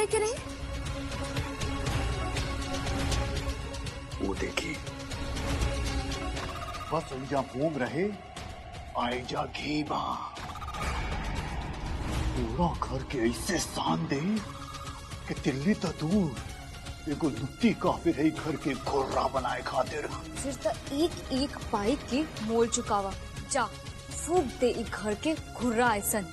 के रहे? वो देखी बस उनका घूम रहे आई जा घी पूरा घर के ऐसे शान दे कि दिल्ली तो दूर एगो लुट्टी काफी रही घर के घोर्रा बनाए खातिर। फिर तो एक एक पाई के मोल चुकावा। जा फूक दे एक घर के घुर्रा ऐसन।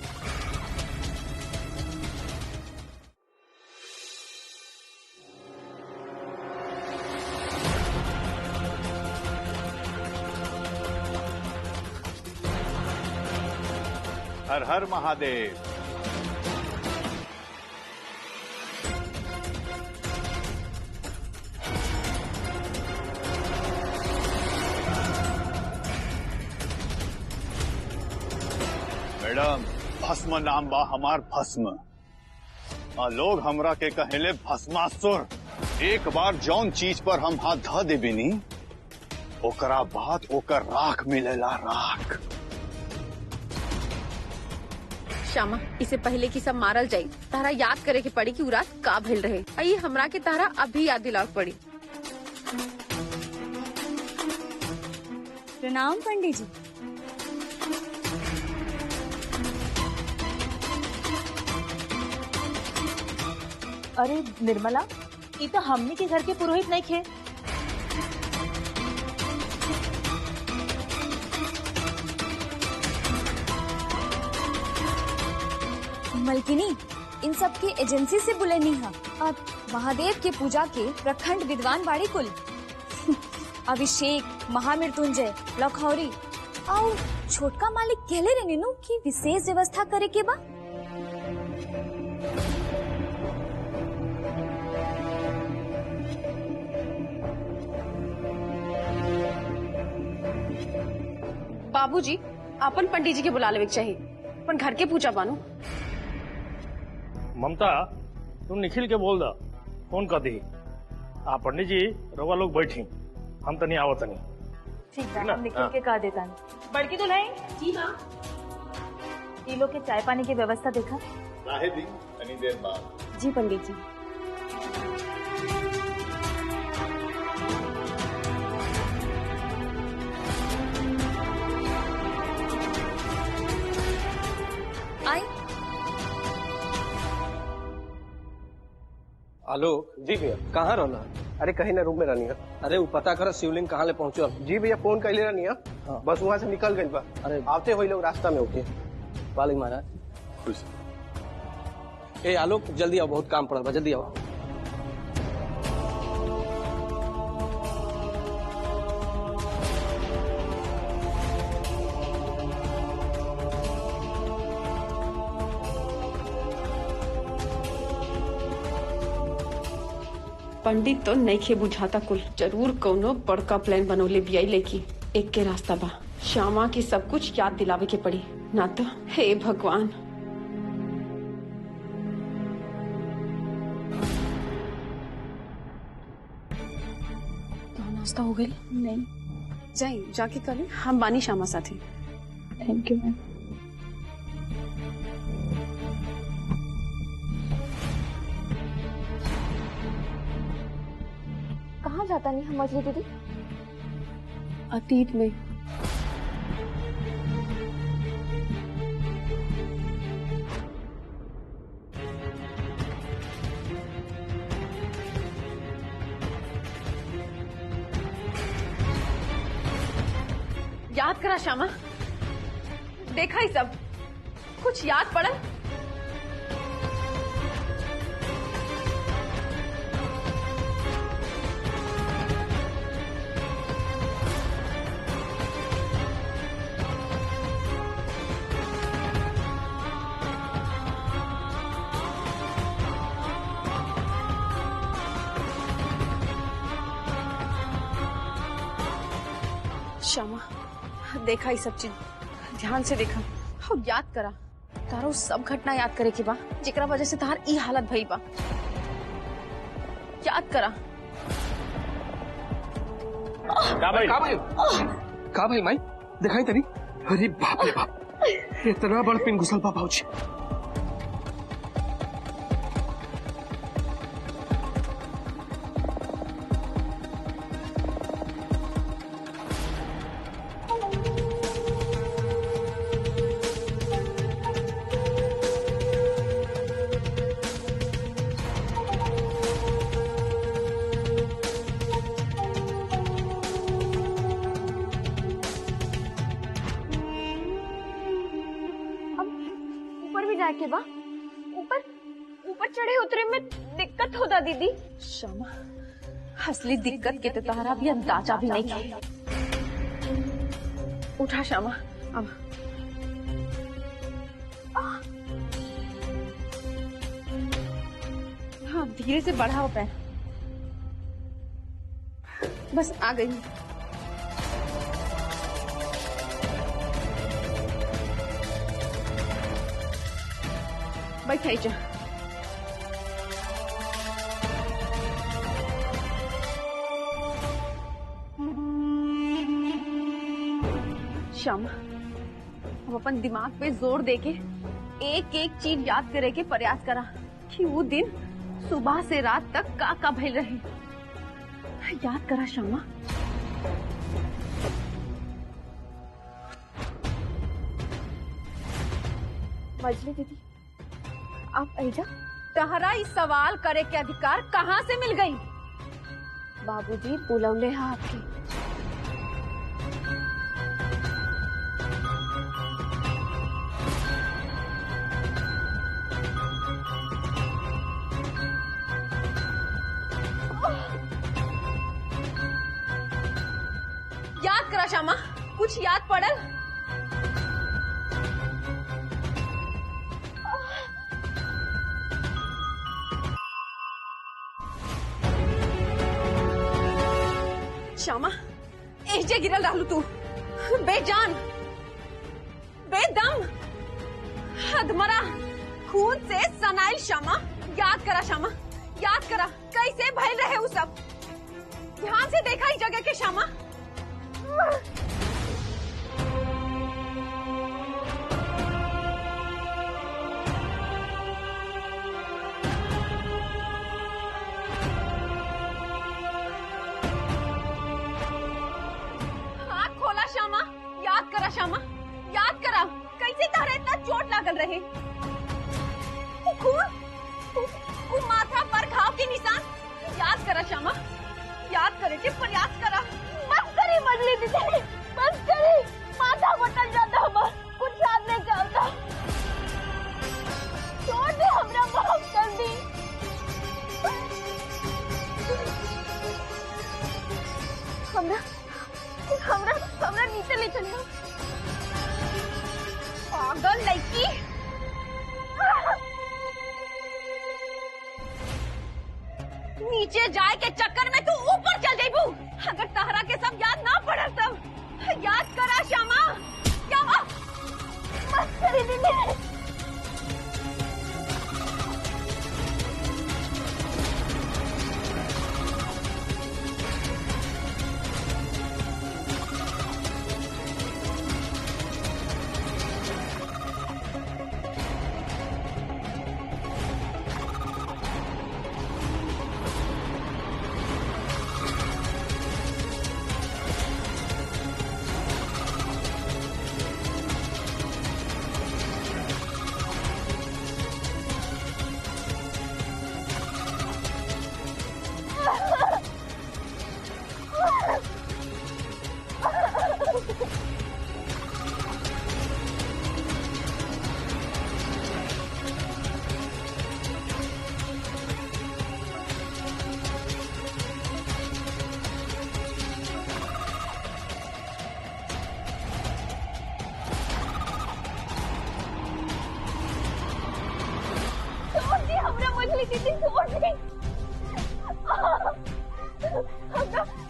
हर हर महादेव। मैडम भस्म नाम बा हमार भस्म। लोग हमरा के कहेले भस्मासुर। एक बार जौन चीज पर हम हाथ धा देबे नी ओकरा बाद ओकर राख मिलेला राख। श्यामा इसे पहले की सब मारल जाई तारा याद करे के पड़ी कि उ रात का भेल रहे। आई हमरा के तारा अभी याद दिलाव पड़ी। प्रणाम पंडित जी। अरे निर्मला, ये तो हमने के घर के पुरोहित नहीं थे। मलकिनी इन सब के एजेंसी से बुले नहीं है। अब महादेव के पूजा के प्रखंड विद्वान बाड़ी कुल अभिषेक, महामृत्युंजय, लखौरी और छोटका मालिक कहले रहे नीनू की विशेष व्यवस्था करे के बा। बाबूजी अपन पंडित जी के बुला लेवे के चाहिए। अपन घर के पूजा बानो। ममता तुम निखिल के बोल दा फोन कर दी। आप पंडित जी रवा लोग बैठी हम तनी आवत तनी। ठीक है, हम निकल के कह देता नहीं। बड़की दुल्हन जी माँ, ये लोग के चाय पानी की व्यवस्था देखा तनी देर बाद। जी पंडित जी। आई आलोक जी भैया कहाँ रहना? अरे कहीं ना रूम में रहनी है। अरे वो पता कर शिवलिंग कहाँ ले पहुँचो। जी भैया फोन कर ले रहनी है। हाँ। बस वहाँ से निकल गई बा। अरे आते हुए लोग रास्ता में होते। वालेकुम महाराज। ए आलोक जल्दी आओ, बहुत काम पड़ा बा, जल्दी आओ। पंडित तो नईखे बुझाता कुल। जरूर कोनो बड़का प्लान बनोले बियाई लेकी। एक के रास्ता बा, श्यामा की सब कुछ याद दिलावे के पड़ी ना तो। हे भगवान। तो नाश्ता हो गई? नहीं जाए जाके करें। हम बानी श्यामा साथी। Thank you ma'am. कहाँ जाता नहीं हम मछली दीदी? अतीत में। याद करा श्यामा, देखा ही सब कुछ याद पड़ा। श्यामा देखा ही सब चीज, ध्यान से देखा और याद करा। तारो सब घटना याद करे के बा जेकरा वजह से तार ई हालत भई बा। याद करा। का भाई माई दिखाई तरी? अरे बाप रे बाप, इतना बड़ पिन घुसल बा भाऊजी। के बा? ऊपर ऊपर चढ़े उतरे में दिक्कत होता दीदी। श्यामा, असली दिक्कत के तो तहरा भी अंदाजा भी नहीं है। उठा श्यामा, अब हाँ धीरे से बढ़ाओ पैर। बस आ गई। बैठाई जा। श्यामा, अब अपन दिमाग पे जोर देके एक एक चीज याद करे के प्रयास करा कि वो दिन सुबह से रात तक का भइल रहे। याद करा श्यामा। मजली दीदी, आप ऐजा? तहरा इस सवाल करे के अधिकार कहाँ से मिल गई? बाबूजी बुलौले हैं आपके। याद करा श्यामा, कुछ याद पड़ल? श्यामा, एजे गिरल रहलू तू, बेजान, बेदम, अधमरा, खून से सनाइल। श्यामा, याद करा श्यामा, याद करा कैसे भइल रहे वो सब। ध्यान से देखा इस जगह के श्यामा। आँख खोला श्यामा, याद करा श्यामा, याद करा कैसे तारा इतना चोट लागल रहे। वो खून, वो माथा पर घाव के निशान, याद करा श्यामा, याद करे के प्रयास करा। बस करी मजली दीदी, बस करी। माथा बटन जाता हमार, कुछ याद नहीं चलता। छोड़ दे, हमरा माफ कर दी। हमरा नीचे ले चलिए। पागल लड़की, नीचे जाए के चक्कर में तू ऊपर चल जाइबू। अगर तहरा के सब याद ना पड़ल तब याद करा श्यामा। क्या बस करी दीदी। दीदी छोड़ दे।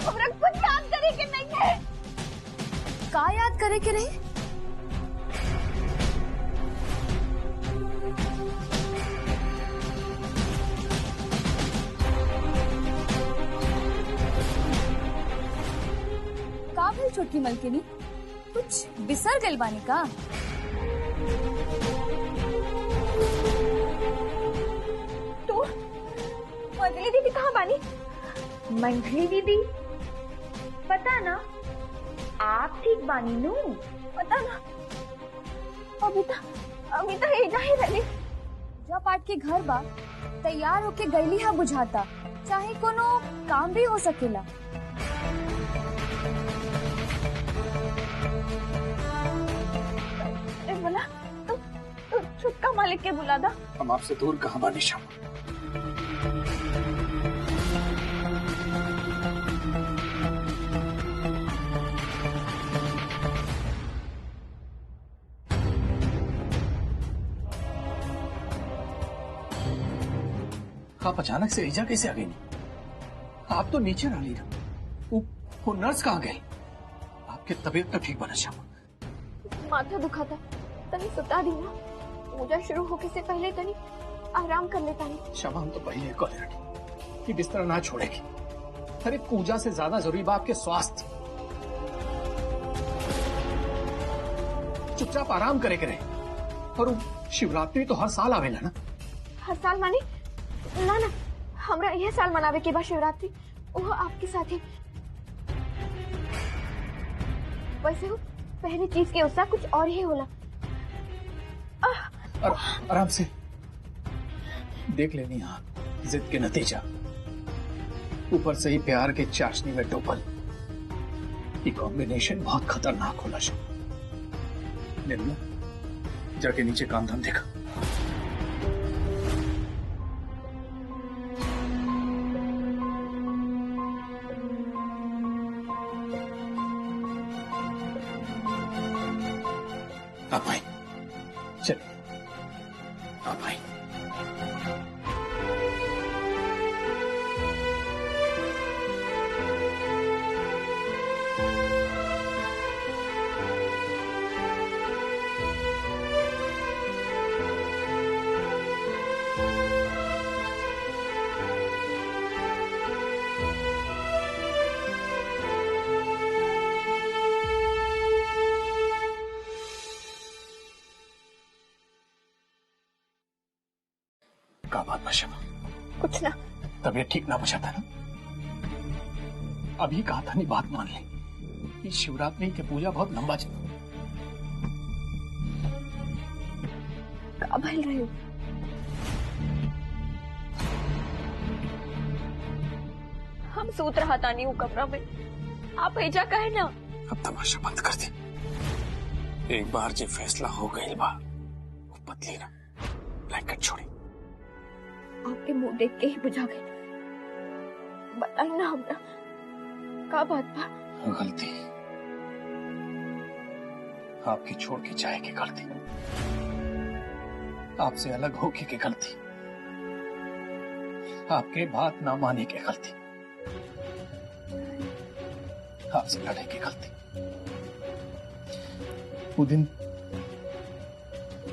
हमरा कुछ याद करे के नहीं है। का याद करे के नहीं? का भइल छोटकी मलकिनी, कुछ बिसर गइल बानी का? मंजली दीदी कहाँ बानी? मंजली दीदी पता ना, आप ठीक बानी नू? पता ना, अभी तो एजा ही रही। जब पाट के घर बा तैयार होके गईली हा बुझाता, चाहे कोनो काम भी हो सकेला। बोला तो छुटका मालिक के बुला दा। हम आपसे दूर कहाँ बानी शमा। आप अचानक से एजा कैसे आ गई? आप तो नीचे ना ली वो नर्स कहाँ गई? आपकी तबीयत तो ठीक बना श्यामा। माथा दुखा था, तनी सुता दी ना। पूजा शुरू होके से पहले तनी आराम कर लेता नहीं। श्यामा हम तो पहले कह रहे कि बिस्तर ना छोड़ेगी। अरे पूजा से ज्यादा जरूरी बा आपके स्वास्थ्य। चुपचाप आराम करे करे। और शिवरात्रि तो हर साल आवेला ना। हर साल माने? ना ना, हमरा यह साल मनावे के बाद शिवरात्रि वो आपके साथ ही। वैसे हो पहली चीज के उत्साह कुछ और ही होला। आराम से देख लेनी हाँ जिद के नतीजा। ऊपर से ही प्यार के चाशनी में डूबल। ये कॉम्बिनेशन बहुत खतरनाक होला। निर्मला जाके नीचे काम धाम देखा। आप आए, चलिए आप आए। का बात ना शमा? कुछ ना। तबीयत ठीक ना बचा था ना? अभी कहा था नहीं बात मान ले। इस शिवरात्रि की पूजा बहुत लंबा चला। का भल रहे हो? हम सूत रहा था नहीं वो कमरा में। आप ऐजा कहे ना। अब तमाशा बंद कर दे। एक बार जो फैसला हो गई बा वो बदली ना। ब्लैंकेट छोड़ी। आपके मुंह देख के ही बुझा गई। बताई ना हमरा का बात बा? गलती आपकी छोड़ के जाए की गलती। आपसे अलग होके की गलती। आपके बात ना माने की गलती। आपसे लड़े की गलती। वो दिन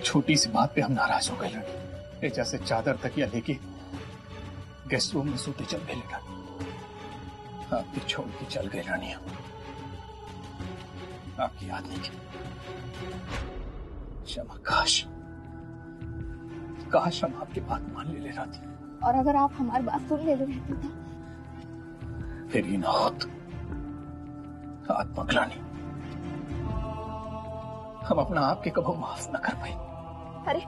छोटी सी बात पे हम नाराज हो गए लड़े। जैसे चादर तकिया लेके गेस्ट रूम में सोते चल गए लेना। आपकी छोड़ के चल गए रानिया। आपकी याद नहीं की। शमा काश हम आपकी बात मान ले रहा थी। और अगर आप हमारी बात सुन ले रहते तो फिर ही ना होत आत्मग्लानि। हम अपना आप के कभी माफ न कर पाए। अरे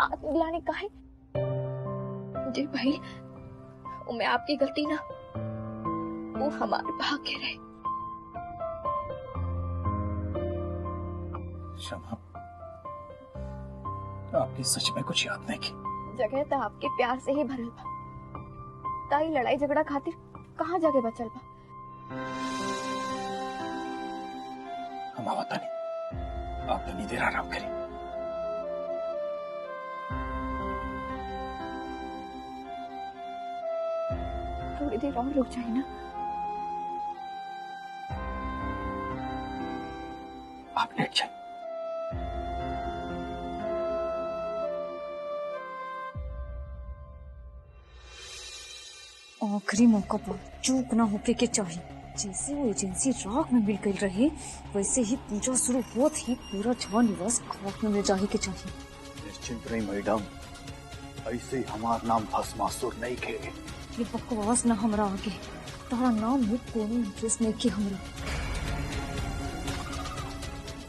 आत्मग्लानि काहे? जी भाई वो मैं आपकी गलती ना, वो हमारे भाग्य रहे। शमा आपकी सच में कुछ याद नहीं की। जगह तो आपके प्यार से ही भरल बा। ताई लड़ाई झगड़ा खातिर कहाँ जगह बचल बा? हम आवता नहीं। आप तो नहीं देर आराम करें। थोड़ी देर और रुक जाए ना। आप लेट जाए। आखिरी मौका पर चूक ना होके के चाहिए। जैसे वो एजेंसी राख में मिल गई रहे वैसे ही पूजा शुरू होत ही पूरा छह निवास खाक में मिल जाही के चाहिए। निश्चिंत रही मैडम, ऐसे हमार नाम भस्मासुर नहीं खे। ये बकवास ना हमरा आगे। तारा नाम में कोनो इंटरेस्ट नहीं के हमरा।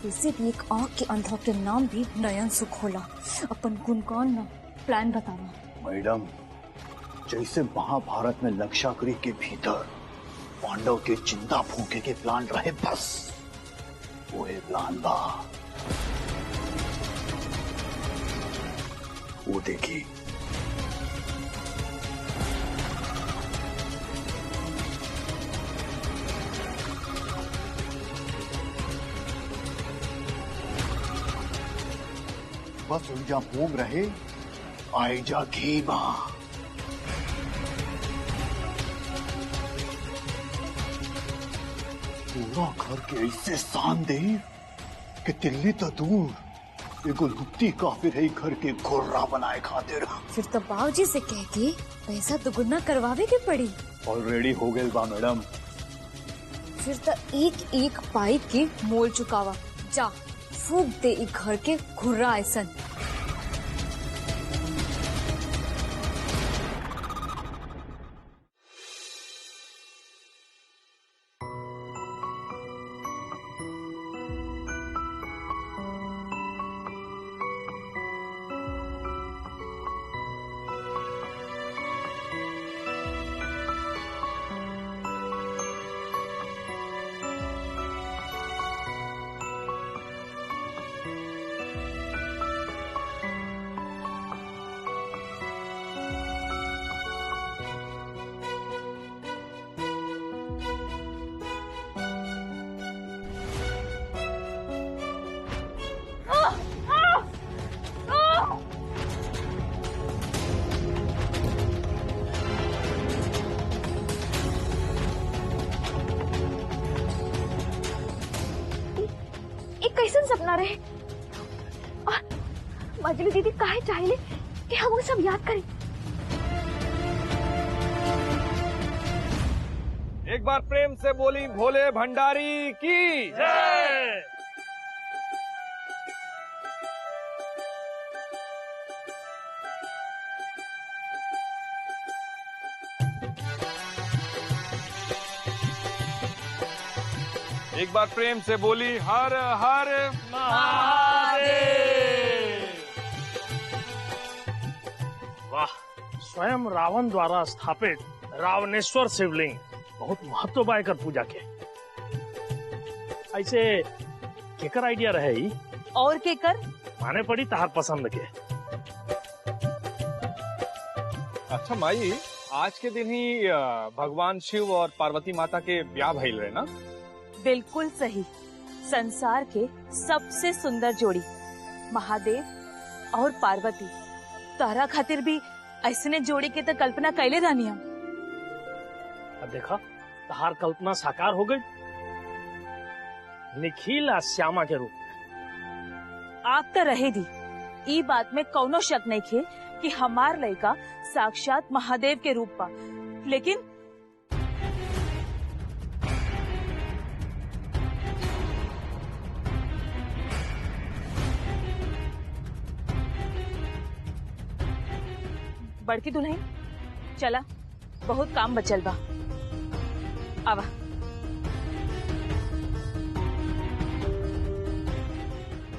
वैसे भी एक आँख के अंधा के नाम भी नयन सुख होला। अपन गुणगान ना प्लान बतावा। मैडम जैसे महाभारत में लक्षागृह के भीतर पांडव के चिंता फूके के प्लान रहे, बस वो प्लान बा। वो देखी। बस उलझा भूग रहे, आई जा घीमा। पूरा घर के ऐसे शान दे कि दिल्ली तो दूर एगो लुट्टी काफिर है घर के घोर्रा बनाए खातिर। फिर तो बाबूजी से कह के पैसा दुगुना करवावे के पड़ी। ऑलरेडी हो गए बा मैडम। फिर तो एक एक पाइप के मोल चुकावा। जा फूक दे ई घर के घुर्रा ऐसन। कैसन सपना रहे और मजली दीदी काहे चाहिले कि हम वो सब याद करें। एक बार प्रेम से बोली भोले भंडारी की जय। एक बार प्रेम से बोली हर हर महादेव। वाह, स्वयं रावण द्वारा स्थापित रावणेश्वर शिवलिंग बहुत महत्व बा एकर पूजा के। ऐसे केकर आइडिया रहे ई? और केकर माने पड़ी तहार पसंद के। अच्छा माई, आज के दिन ही भगवान शिव और पार्वती माता के ब्याह भइल रहे ना? बिल्कुल सही। संसार के सबसे सुंदर जोड़ी महादेव और पार्वती। तारा खातिर भी ऐसने जोड़ी के तो कल्पना कैले रानी हम। अब देखा तहार कल्पना साकार हो गई। निखिल और श्यामा के रूप में। आप तो रहे दी, ई बात में कौनो शक नहीं थे कि हमार लड़का साक्षात महादेव के रूप पा। लेकिन बड़की दुल्हन चला, बहुत काम बचल बा। आवा।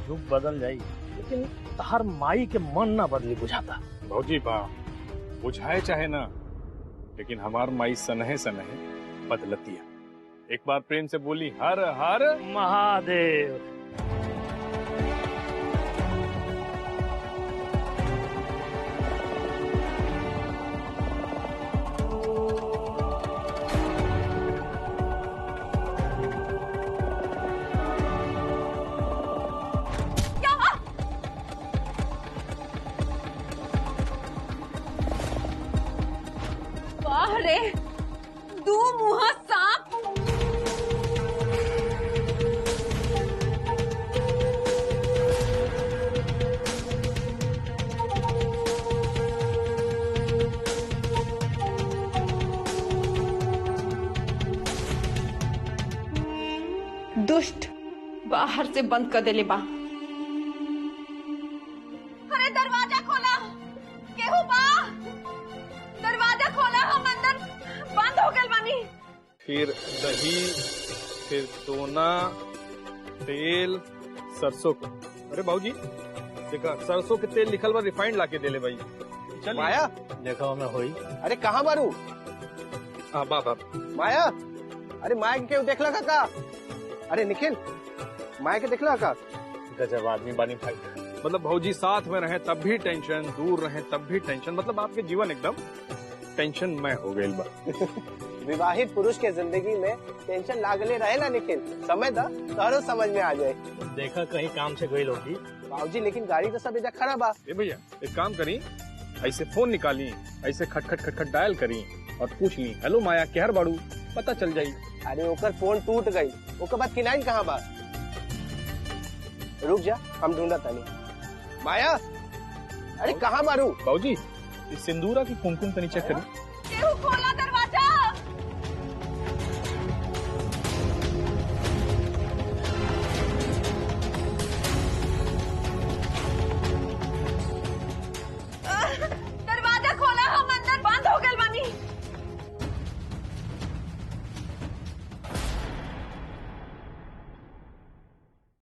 युग बदल जाई लेकिन तहार माई के मन ना बदली बुझाता। भौजी बा बुझाए चाहे ना, लेकिन हमार माई सनहे सनहे बदलती है। एक बार प्रेम से बोली हर हर महादेव। अरे दू मुहा सांप। दुष्ट बाहर से बंद कर देले बा। अरे दरवाजा खोला, केहू बा? दरवाजा खोला, हम अंदर बंद हो गए बानी। फिर दही, फिर सोना, तेल, सरसों का। अरे भाऊजी देखा सरसों के तेल लिखल बा, रिफाइंड लाके देले भाई। चल माया, देखा मैं होई। अरे कहाँ बारू? हाँ बाप माया, अरे माया के देखला का? अरे निखिल, माया के देखला का? गजब आदमी बानी भाई। मतलब भौजी साथ में रहे तब भी टेंशन, दूर रहे तब भी टेंशन, मतलब आपके जीवन एकदम टेंशन में हो गई बा। विवाहित पुरुष के जिंदगी में टेंशन लागले रहे ना, लेकिन समय दा तारो समझ में आ जाए। देखा कहीं काम से गई होगी। बाबूजी लेकिन गाड़ी तो सब इधर खराब बा। ए भैया एक काम करी, ऐसे फोन निकाली, ऐसे खट खट खट खट डायल करी और पूछ ली, हेलो माया केहर बाड़ू, पता चल जाई। अरे ओकर फोन टूट गई, ओकर बाद किनाइन कहाँ बा? रुक जा, हम ढूंढा तानी। माया, अरे कहाँ मारू? बाबूजी इस सिंदूरा की कुमकुम तनी चेक करी। केहू खोला दरवाजा।